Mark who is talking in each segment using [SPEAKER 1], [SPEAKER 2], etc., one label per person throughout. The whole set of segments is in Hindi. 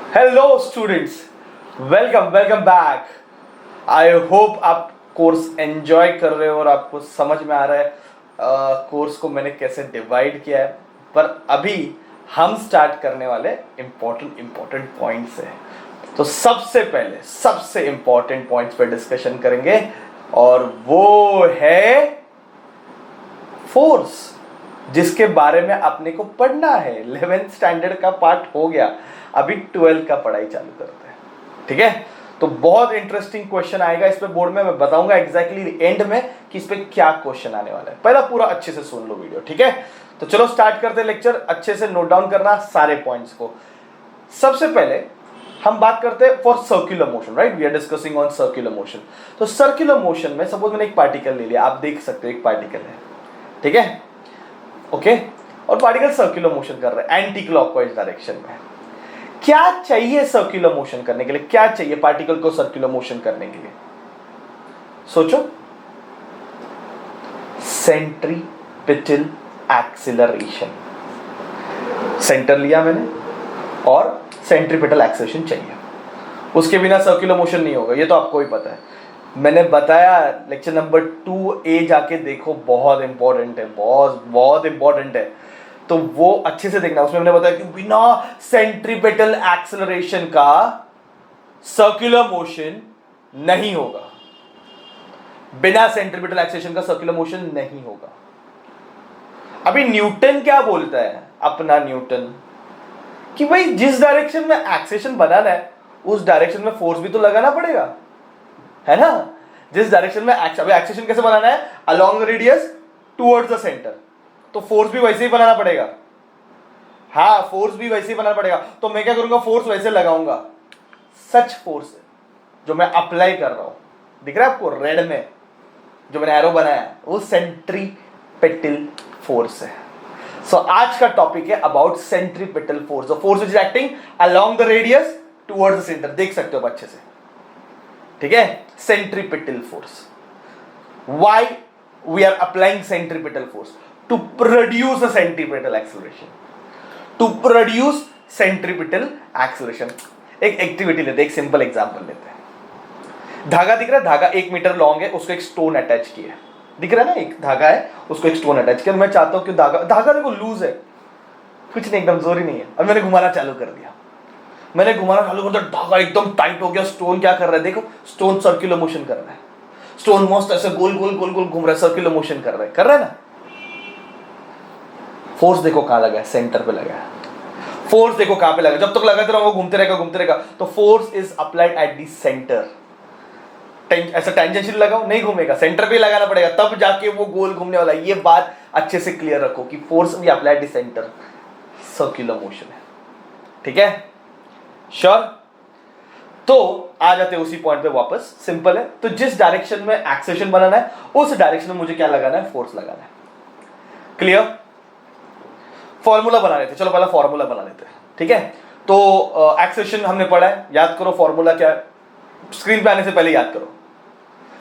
[SPEAKER 1] Hello students, welcome back. I hope आप कोर्स एंजॉय कर रहे हो और आपको समझ में आ रहा है कोर्स को मैंने कैसे डिवाइड किया है। पर अभी हम स्टार्ट करने वाले इम्पोर्टेंट पॉइंट्स है। तो सबसे पहले सबसे इम्पोर्टेंट पॉइंट्स पे डिस्कशन करेंगे और वो है फोर्स, जिसके बारे में अपने को पढ़ना है। 11th स्टैंडर्ड का पार्ट हो गया, अभी 12th का पढ़ाई चालू करते हैं। ठीक है, तो बहुत इंटरेस्टिंग क्वेश्चन आएगा इस पे बोर्ड में। मैं बताऊंगा एग्जैक्टली एंड में कि इस पे क्या क्वेश्चन आने वाला है। पहला पूरा अच्छे से सुन लो वीडियो, ठीक है। तो चलो स्टार्ट करते हैं लेक्चर। अच्छे से नोट डाउन करना सारे पॉइंट्स को। सबसे पहले हम बात करते हैं for circular motion, right. We are discussing on circular motion. तो सर्कुलर मोशन में सपोज मैंने एक पार्टिकल ले लिया, आप देख सकते हो एक पार्टिकल है, ठीक है, ओके। और पार्टिकल सर्कुलर मोशन कर रहा है एंटी क्लॉकवाइज डायरेक्शन में। क्या चाहिए सर्कुलर मोशन करने के लिए? क्या चाहिए पार्टिकल को सर्कुलर मोशन करने के लिए? सोचो। Centripetal acceleration. सेंटर लिया मैंने और सेंट्रीपिटल एक्सीलरेशन चाहिए, उसके बिना सर्कुलर मोशन नहीं होगा, ये तो आपको ही पता है। मैंने बताया लेक्चर नंबर 2A जाके देखो, बहुत इंपॉर्टेंट है, बहुत इंपॉर्टेंट है। तो वो अच्छे से देखना, उसमें मैंने बताया कि बिना सेंट्रीपिटल एक्सेलरेशन का सर्कुलर मोशन नहीं होगा। बिना सेंट्रीपिटल एक्सेलरेशन का सर्कुलर मोशन नहीं होगा। अभी न्यूटन क्या बोलता है, अपना न्यूटन, कि भाई जिस डायरेक्शन में एक्सेलरेशन बनाना है उस डायरेक्शन में फोर्स भी तो लगाना पड़ेगा, है ना। जिस डायरेक्शन में अभी एक्सेलरेशन कैसे बनाना है, along the radius towards the centre, तो फोर्स भी वैसे ही बनाना पड़ेगा। हाँ, फोर्स भी वैसे ही बनाना पड़ेगा। तो मैं क्या करूंगा, फोर्स वैसे लगाऊंगा। सच फोर्स जो मैं अप्लाई कर रहा हूं, दिख रहा है आपको रेड में जो मैंने एरो बनाया है, वो सेंट्रीपिटल फोर्स है। सो आज का टॉपिक है about centripetal force, the force which is acting along the radius towards the centre. देख सकते हो अच्छे से, ठीक है। Centripetal force, why we are applying centripetal force? To produce a centripetal acceleration, to produce centripetal acceleration. एक एक्टिविटी लेते हैं, एक सिंपल एग्जांपल लेते हैं। धागा दिख रहा है, धागा 1 मीटर लॉन्ग है, उसको एक स्टोन अटैच किया है, दिख रहा है ना, एक धागा है, उसको एक स्टोन अटैच किया। मैं चाहता हूं कि धागा देखो लूज है, कुछ नहीं, एकदम जोरी नहीं है। अब मैंने घुमाना चालू कर दिया, मैंने घुमाना चालू कर दिया, धागा एकदम टाइट हो गया। स्टोन क्या कर रहा है, देखो, स्टोन सर्कुलर मोशन कर रहा है। स्टोन मस्त ऐसे गोल गोल गोल गोल घूम रहा है, सर्कुलर मोशन कर रहा है ना। फोर्स देखो कहां लगा है, सेंटर पे लगा है। फोर्स देखो कहां पे लगा, जब तक लगाते रहोगे घूमते रहेगा। तो force is applied at the centre. ऐसा टेंजेंशियल लगाओ, नहीं घूमेगा, सेंटर पे लगाना पड़ेगा, तब जाके वो गोल घूमने वाला है। ये बात अच्छे से क्लियर रखो कि फोर्स भी applied the centre, circular motion है, ठीक है, श्योर। तो आ जाते हैं उसी पॉइंट पे वापस, सिंपल है। तो जिस डायरेक्शन में एक्सेलरेशन बनाना है उस डायरेक्शन में मुझे क्या लगाना है, फोर्स लगाना है। क्लियर? फॉर्मूला बना लेते, चलो पहला फॉर्मूला बना लेते हैं, ठीक है। तो एक्सेलरेशन हमने पढ़ा है, याद करो फॉर्मूला क्या है, स्क्रीन पे आने से पहले याद करो।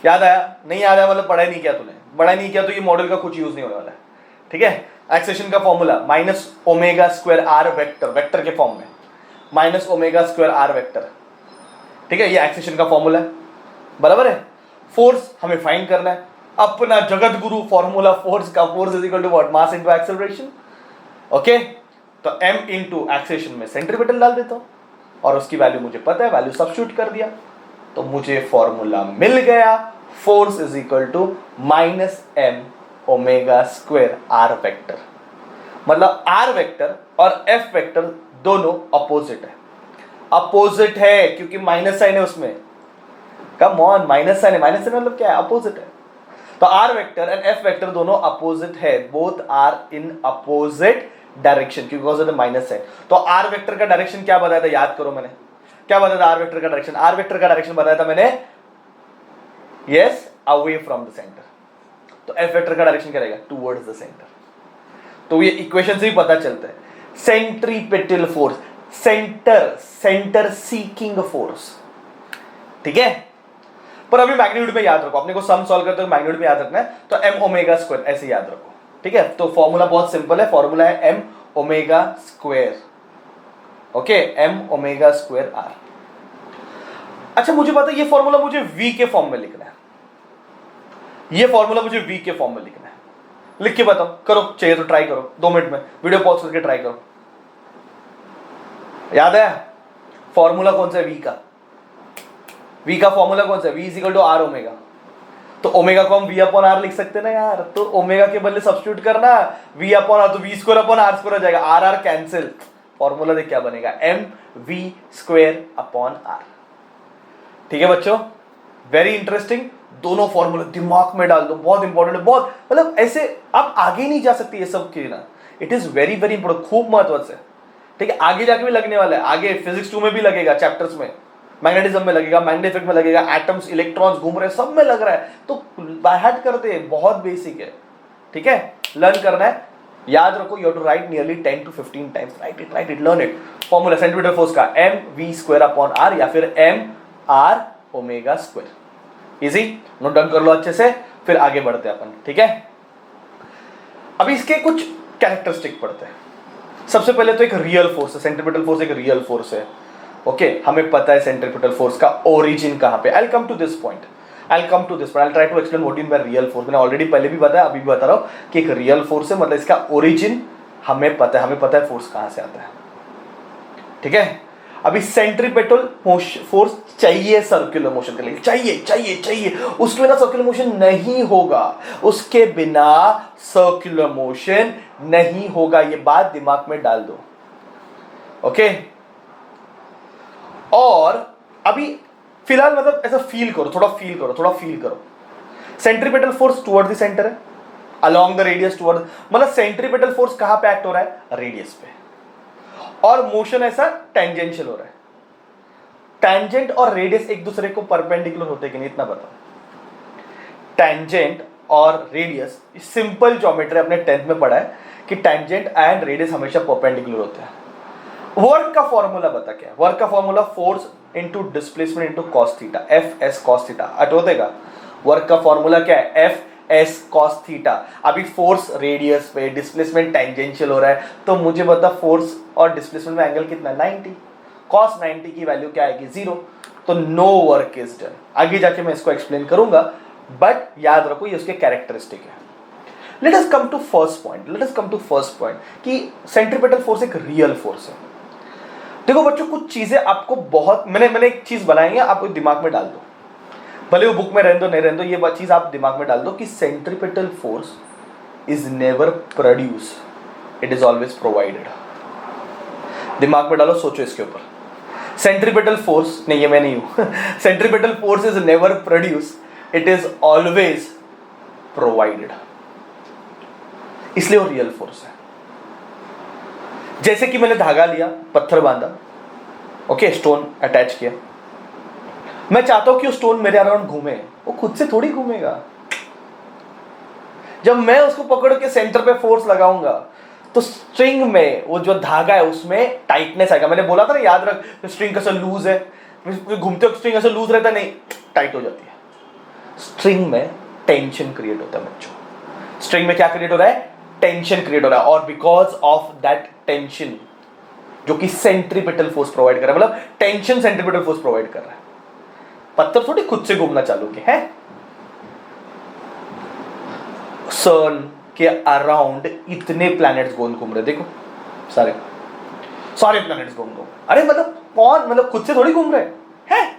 [SPEAKER 1] याद आया? नहीं याद आया मतलब पढ़ाई नहीं किया तूने, पढ़ाई नहीं किया तो ये मॉडल का कुछ यूज नहीं होने वाला है, ठीक है। एक्सेलरेशन का formula minus omega square r vector, vector के फॉर्म में minus omega square r vector, ठीक है। ये एक्सेलरेशन का फॉर्मूला है, बराबर है। फोर्स हमें फाइंड करना है, अपना जगत गुरु फॉर्मूला फोर्स का, force is equal to what, mass into acceleration, okay. तो m इनटू एक्सेलरेशन में सेंट्रीपिटल डाल देता हूं और उसकी वैल्यू मुझे पता है, वैल्यू सब्स्टिट्यूट कर दिया तो मुझे फॉर्मूला मिल गया, force is equal to minus m omega square r vector. मतलब आर वेक्टर और f वेक्टर दोनों अपोजिट है, अपोजिट है क्योंकि माइनस साइन है उसमें। कम ऑन, माइनस साइन है, माइनस साइन मतलब क्या है, अपोजिट है। तो r vector and F vector दोनों अपोजिट है, both are in opposite direction because of the minus sign. तो आर वेक्टर का डायरेक्शन क्या बताया था, याद करो मैंने क्या बताया था। आर वेक्टर का डायरेक्शन, आर वेक्टर का डायरेक्शन बताया था मैंने, yes, away from the centre. तो एफ वेक्टर का डायरेक्शन क्या रहेगा, टुवर्ड्स द सेंटर। तो ये इक्वेशन से भी पता चलता है, centripetal force, centre seeking force, ठीक है। पर अभी मैग्नीट्यूड में याद रखो, अपने को सम सॉल्व करते हुए मैग्नीट्यूड में याद रखना है, तो m ओमेगा स्क्वायर ऐसे याद रखो, ठीक है। तो फॉर्मूला बहुत सिंपल है, फॉर्मूला है m omega square, okay, m omega square r। अच्छा मुझे पता है ये फॉर्मूला मुझे v के फॉर्म में लिखना है, ये फॉर्मूला मुझे v के फॉर्म में लिखना है। लिख के बताओ, करो चाहिए तो ट्राई करो, 2 मिनट में वीडियो पॉज करके ट्राई करो। याद है फॉर्मूला कौन सा है v का? v का फॉर्मूला कौन सा है? v is equal to r omega. तो ओमेगा को हम v अपॉन r लिख सकते हैं ना यार, तो ओमेगा के बदले सब्स्टिट्यूट करना v अपॉन r, तो v square upon r square हो जाएगा, r r कैंसिल। फॉर्मूला देख क्या बनेगा, m v square upon r। ठीक है बच्चों, वेरी इंटरेस्टिंग। दोनों फॉर्मूले दिमाग में डाल दो, बहुत इंपॉर्टेंट है, बहुत मतलब ऐसे आप आगे नहीं जा सकते ये सब के ना, it is very very important, खूब महत्व से। ठीक है, आगे जाके भी लगने वाला है, आगे फिजिक्स 2 में भी लगेगा चैप्टर्स में, मैग्नेटिज्म में लगेगा, मैग्नेटिक इफेक्ट में लगेगा, एटम्स इलेक्ट्रॉन्स घूम रहे हैं, सब में लग रहा है, तो बाय हार्ट करते हैं, बहुत बेसिक है। ठीक है, लर्न करना है, याद रखो, you have to write nearly 10 to 15 times, right it, learn it. Formula centimeter force का m v square upon r या फिर m r omega square. Easy, note down कर लो अच्छे से, फिर आगे बढ़ते हैं अपन। ठीक है, अभी इसके कुछ कैरेक्टरिस्टिक पढ़ते हैं। सबसे पहले तो एक रियल फोर्स है, सेंट्रीपिटल फोर्स एक रियल फोर्स है। ओके, हमें पता है सेंट्रीपिटल फोर्स का ओरिजिन कहां पे। I come to this point, I try to explain what in by real force. मैंने ऑलरेडी पहले भी बताया, अभी भी बता रहा हूं कि एक रियल फोर्स है, मतलब इसका ओरिजिन हमें पता है फोर्स कहां से आता है। ठीक है, अभी सेंट्रीपिटल फोर्स चाहिए सर्कुलर मोशन के लिए, चाहिए उसके बिना सर्कुलर मोशन नहीं होगा, उसके बिना सर्कुलर मोशन नहीं होगा, ये बात दिमाग में डाल दो। ओके, और अभी फिलहाल मतलब ऐसा फील करो, थोड़ा फील करो। Centripetal force toward the centre है, अलोंग द रेडियस टुवर्ड, मतलब सेंट्रीपिटल फोर्स कहां पे एक्ट हो रहा है? रेडियस पे, और मोशन ऐसा टेंजेंशियल हो रहा है। टेंजेंट और रेडियस एक दूसरे को परपेंडिकुलर होते कि नहीं, इतना बताओ। टेंजेंट और रेडियस, सिंपल ज्योमेट्री अपने 10th में पढ़ा है कि टेंजेंट एंड रेडियस हमेशा परपेंडिकुलर होते हैं। वर्क का फॉर्मूला बता क्या है? वर्क का formula force into displacement into cos theta, F S cos theta. अटो देगा, वर्क का फॉर्मूला क्या है? F S cos theta. अभी फोर्स रेडियस पे, डिस्प्लेसमेंट टेंजेंशियल हो रहा है, तो मुझे बता फोर्स और डिस्प्लेसमेंट में एंगल कितना है? 90। cos 90 की वैल्यू क्या आएगी? 0। तो नो वर्क इज डन। आगे जाके मैं इसको एक्सप्लेन करूंगा, बट याद रखो ये उसके कैरेक्टरिस्टिक है। Let us come to first point कि सेंट्रीपिटल फोर्स एक रियल फोर्स है। देखो बच्चों, कुछ चीजें आपको बहुत, मैंने एक चीज बनाई है, आप दिमाग में डाल दो, भले वो बुक में रहने दो नहीं रहने दो, ये चीज आप दिमाग में डाल दो कि centripetal force is never produce, it is always provided. दिमाग में डालो, सोचो इसके ऊपर। सेंट्रीपिटल फोर्स नहीं, ये मैं नहीं हूं centripetal force is never produce, it is always provided, इसलिए वो रियल फोर्स है। जैसे कि मैंने धागा लिया, पत्थर बांधा, ओके, स्टोन अटैच किया, मैं चाहता हूं कि वो स्टोन मेरे अराउंड घूमे, वो खुद से थोड़ी घूमेगा। जब मैं उसको पकड़ के सेंटर पे फोर्स लगाऊंगा तो स्ट्रिंग में वो जो धागा है उसमें टाइटनेस आएगा। मैंने बोला था ना, याद रख, स्ट्रिंग कैसा लूज है, घूमते वक्त स्ट्रिंग ऐसा लूज रहता नहीं, टाइट हो जाती है। स्ट्रिंग में टेंशन क्रिएट होता है बच्चों। स्ट्रिंग में क्या क्रिएट हो रहा है? टेंशन क्रिएट हो रहा है, और बिकॉज ऑफ दैट टेंशन जो कि सेंट्रीपिटल फोर्स प्रोवाइड कर रहा है, मतलब टेंशन सेंट्रीपिटल फोर्स प्रोवाइड कर रहा है, पत्थर थोड़ी खुद से घूमना चालू किया है। सन के अराउंड इतने प्लैनेट्स गोल घूम रहे, देखो सारे प्लैनेट्स घूम रहे। अरे मतलब कौन, मतलब खुद से थोड़ी घूम रहे हैं?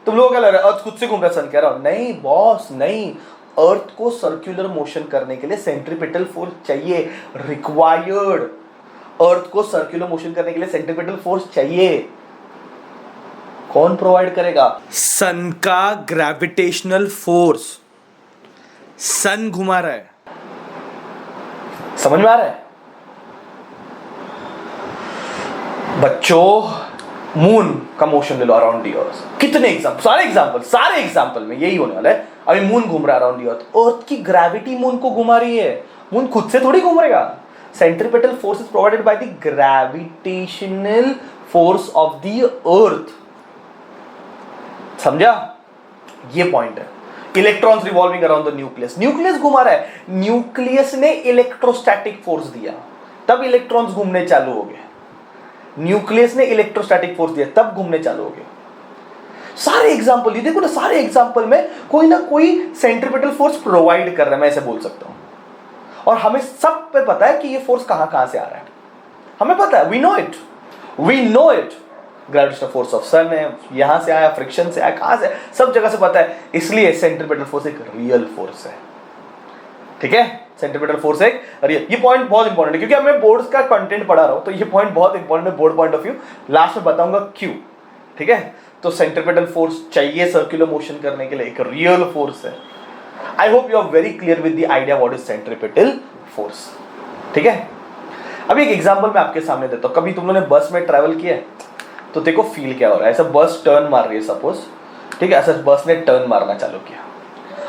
[SPEAKER 1] तुम लोगों को क्या लग रहा है अर्थ खुद से घूम रहा है सन के अराउंड? नहीं बॉस, नहीं। अर्थ को सर्कुलर मोशन करने के लिए सेंट्रीपिटल फोर्स चाहिए, रिक्वायर्ड। अर्थ को सर्कुलर मोशन करने के लिए सेंट्रीपिटल फोर्स चाहिए। कौन प्रोवाइड करेगा? सन का ग्रेविटेशनल फोर्स। सन घुमा रहा है, समझ में आ रहा है बच्चों? मून का मोशन ले लो अराउंड दी अर्थ, कितने एग्जाम्पल, सारे एग्जाम्पल में यही होने वाला है। अभी मून घूम रहा है अराउंड दी अर्थ, अर्थ की ग्रेविटी मून को घुमा रही है, मून खुद से थोड़ी घूम रहेगा। Centripetal force is provided by the gravitational force of the earth. समझा? ये पॉइंट है। Electrons revolving around the nucleus, nucleus घुमा रहा है, न्यूक्लियस ने इलेक्ट्रोस्टैटिक फोर्स दिया, तब इलेक्ट्रॉन्स घूमने चालू हो गए। न्यूक्लियस ने इलेक्ट्रोस्टैटिक फोर्स दिया, तब घूमने चालू हो गया। सारे एग्जांपल, ये देखो ना, सारे एग्जांपल में कोई ना कोई सेंट्रीपिटल फोर्स प्रोवाइड कर रहा है, मैं ऐसे बोल सकता हूं। और हमें सब पे पता है कि ये फोर्स कहां कहां से आ रहा है, हमें पता है, we know it. Gravitational force of sun है, यहां से आया, फ्रिक्शन से आया, कहां से, सब जगह से पता है। इसलिए सेंट्रीपिटल फोर्स एक रियल फोर्स है, ठीक है। सेंट्रीपिटल फोर्स एक रियल, ये पॉइंट बहुत इंपॉर्टेंट है क्योंकि अब मैं बोर्ड्स का कंटेंट पढ़ा रहा हूं, तो ये पॉइंट बहुत इंपॉर्टेंट है board point of view. Last में बताऊंगा क्यों, ठीक है। तो सेंट्रीपिटल फोर्स चाहिए सर्कुलर मोशन करने के लिए, एक रियल फोर्स है। I hope you are very clear with the idea what is centripetal force, ठीक है। अभी एक एग्जांपल मैं आपके सामने देता हूं। कभी तुम लोगों ने बस में ट्रैवल किया है, तो देखो फील क्या हो रहा है। ऐसा बस टर्न मार रही है सपोज, ठीक है, ऐसा बस ने टर्न मारना चालू किया,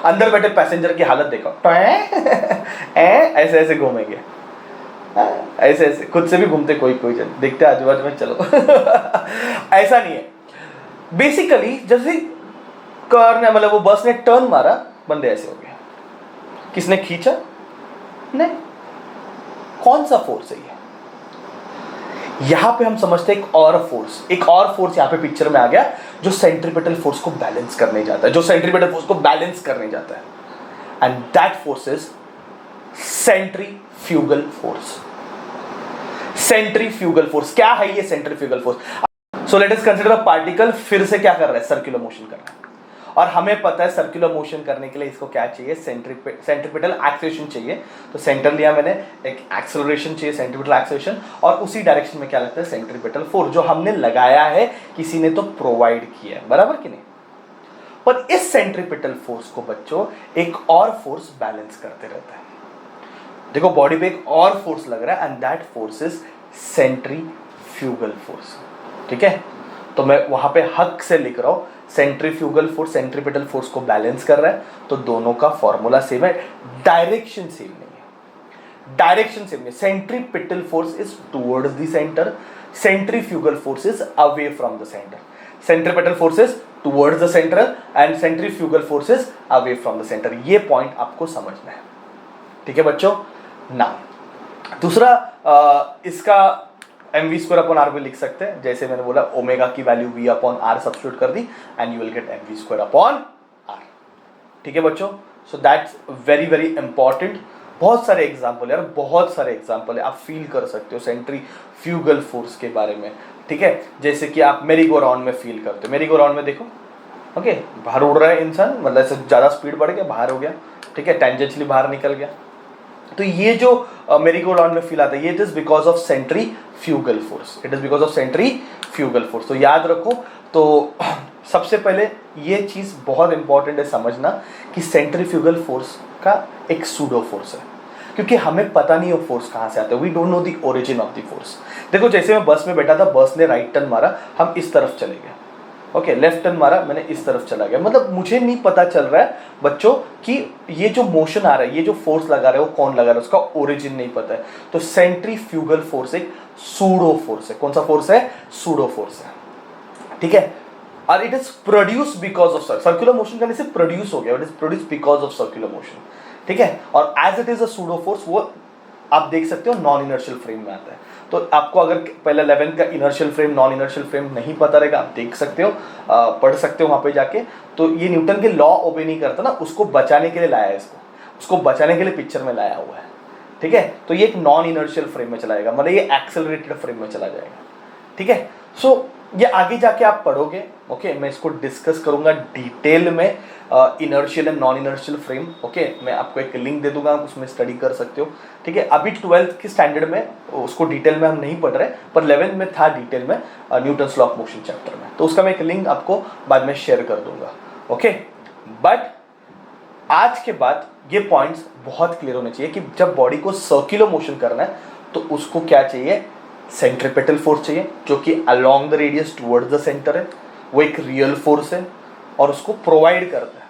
[SPEAKER 1] अंदर बैठे पैसेंजर की हालत देखो, ऐसे ऐसे घूमेंगे, ऐसे ऐसे खुद से भी घूमते, कोई कोई जन देखते आजू बाजू में, चलो ऐसा नहीं है। बेसिकली जैसे कार ने, मतलब वो बस ने टर्न मारा, बंदे ऐसे हो गए। किसने खींचा? नहीं। कौन सा फोर्स है ये? यहां पे हम समझते हैं एक और फोर्स यहां पे पिक्चर में आ गया, जो सेंट्रीपिटल फोर्स को बैलेंस करने जाता है, and that force is centrifugal force. Centrifugal force क्या है? ये centrifugal force. So let us consider a particle, फिर से क्या कर रहा है? सर्कुलर मोशन कर रहा है। और हमें पता है सर्कुलर मोशन करने के लिए इसको क्या चाहिए? सेंट्रीपिटल एक्सेलरेशन चाहिए। तो सेंटर लिया मैंने, एक एक्सेलरेशन चाहिए, सेंट्रीपिटल एक्सेलरेशन, और उसी डायरेक्शन में क्या लगता है? सेंट्रीपिटल फोर्स, जो हमने लगाया है, किसी ने तो प्रोवाइड किया है, बराबर कि नहीं? पर इस सेंट्रीपिटल फोर्स को बच्चों एक और फोर्स बैलेंस करते रहता है। देखो बॉडी पे एक और फोर्स लग रहा है, and that force is centrifugal force, ठीक है। तो मैं वहां पे हक से लिख रहा हूं, सेंट्रीफ्यूगल फोर्स सेंट्रीपिटल फोर्स को बैलेंस कर रहा है। तो दोनों का फॉर्मूला सेम है, डायरेक्शन सेम नहीं है। Centripetal force is towards the centre, centrifugal force is away from the centre. Centripetal force is towards the centre and centrifugal force is away from the centre. ये पॉइंट आपको समझना है, ठीक है बच्चों। ना दूसरा इसका mv स्क्वायर अपॉन आर भी लिख सकते हैं, जैसे मैंने बोला ओमेगा की value v upon r substitute कर दी, and you will get mv square upon r, ठीक है बच्चों। So that's very very important. बहुत सारे एग्जाम्पल यार, बहुत सारे एग्जाम्पल है, आप फील कर सकते हो सेंट्रीफ्यूगल फोर्स के बारे में, ठीक है। जैसे कि आप मेरी गो राउंड में फील करते हो, मेरी गो राउंड में देखो, ओके, बाहर उड़ रहा है इंसान, मतलब ऐसे ज़्यादा स्पीड बढ़ गया, बाहर हो गया, ठीक है, टेंजेंशियली बाहर निकल गया। तो ये जो मेरी गो राउंड में फील आता है, ये it is because of centrifugal force, तो याद रखो। तो सबसे पहले ये चीज बहुत इंपॉर्टेंट है समझना कि सेंट्रीफ्यूगल फोर्स का एक सूडो फोर्स है, क्योंकि हमें पता नहीं है फोर्स कहाँ से आता है, we don't know the origin of the force. देखो जैसे मैं बस में बैठा था, बस ने राइट टर्न मारा, हम इस तरफ चले गए, ओके, लेफ्ट टर्न मारा, मैंने इस तरफ चला गया, मतलब मुझे नहीं पता चल रहा है बच्चों कि ये जो मोशन आ रहा है, ये जो फोर्स लगा रहा है, वो कौन लगा रहा है, उसका ओरिजिन नहीं पता है। तो सेंट्रीफ्यूगल फोर्स एक सूडो फोर्स है। कौन सा फोर्स है? सूडो फोर्स है, ठीक है। और it is produce because of circular motion करने से प्रोड्यूस हो गया, it is produce because of circular motion, ठीक है। और as it is a pseudo force, वो आप देख सकते हो नॉन इनर्शियल फ्रेम में आता है। तो आपको अगर पहले 11 का inertial frame non inertial frame नहीं पता रहेगा, आप देख सकते हो, पढ़ सकते हो वहाँ पे जाके। तो ये न्यूटन के लॉ ओबे नहीं करता ना, उसको बचाने के लिए लाया है, उसको बचाने के लिए पिक्चर में लाया हुआ है, ठीक है। तो ये एक नॉन इनर्शियल फ्रेम में चला जाएगा, मतलब ये एक्सेलरेटेड फ्रेम में चला जाएगा, ठीक है। सो ये आगे जाके आप पढ़ोगे, ओके, मैं इसको डिस्कस करूंगा डिटेल में, inertial and non inertial frame, okay. मैं आपको एक लिंक दे दूंगा, आप उसमें स्टडी कर सकते हो, ठीक है। अभी 12th की स्टैंडर्ड में उसको डिटेल में हम नहीं पढ़ रहे, पर 11th में था डिटेल में, Newton's law of motion chapter में, तो उसका मैं एक लिंक आपको बाद में शेयर कर दूंगा, ओके। बट आज के बाद ये पॉइंट्स बहुत क्लियर होने चाहिए कि जब बॉडी को सर्कुलर मोशन करना है, तो उसको क्या चाहिए? सेंट्रीपिटल फोर्स चाहिए, जो कि along the radius towards the centre है, वो एक रियल फोर्स है और उसको प्रोवाइड करता है।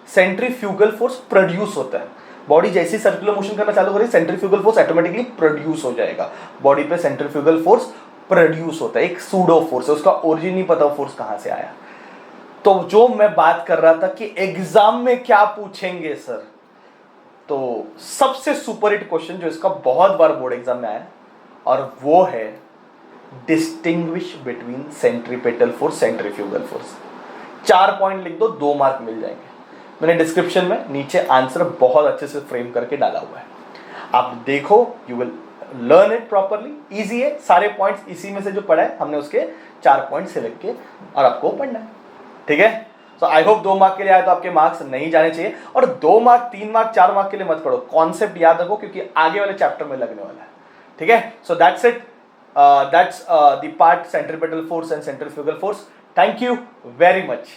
[SPEAKER 1] सेंट्रीफ्यूगल फोर्स प्रोड्यूस होता है, बॉडी जैसे ही सर्कुलर मोशन करना चालू करेगी, सेंट्रीफ्यूगल फोर्स ऑटोमेटिकली प्रोड्यूस हो जाएगा। बॉडी पे सेंट्रीफ्यूगल फोर्स प्रोड्यूस होता है, एक सूडो फोर्स है, उसका ओरिजिन नहीं पता फोर्स कहां से आया। तो जो मैं बात कर रहा था कि एग्जाम में क्या पूछेंगे सर, तो सबसे सुपर हिट क्वेश्चन जो इसका बहुत बार बोर्ड एग्जाम में आया, और वो है distinguish between centripetal force centrifugal force. 4 point लिख दो, 2 मार्क मिल जाएंगे। मैंने डिस्क्रिप्शन में नीचे आंसर बहुत अच्छे से फ्रेम करके डाला हुआ है, आप देखो, you will learn it properly. Easy है, सारे पॉइंट्स इसी में से जो पढ़ा है हमने उसके 4 पॉइंट सेलेक्ट किए और आपको पढ़ना है, ठीक है। सो आई होप 2 मार्क के लिए आए तो आपके मार्क्स नहीं जाने चाहिए, और 2 मार्क 3 मार्क 4 मार्क के लिए मत पढ़ो, कॉन्सेप्ट याद रखो क्योंकि आगे वाले चैप्टर में लगने वाला है, ठीक है। So that's it, that's the part centripetal force and centrifugal force. Thank you very much.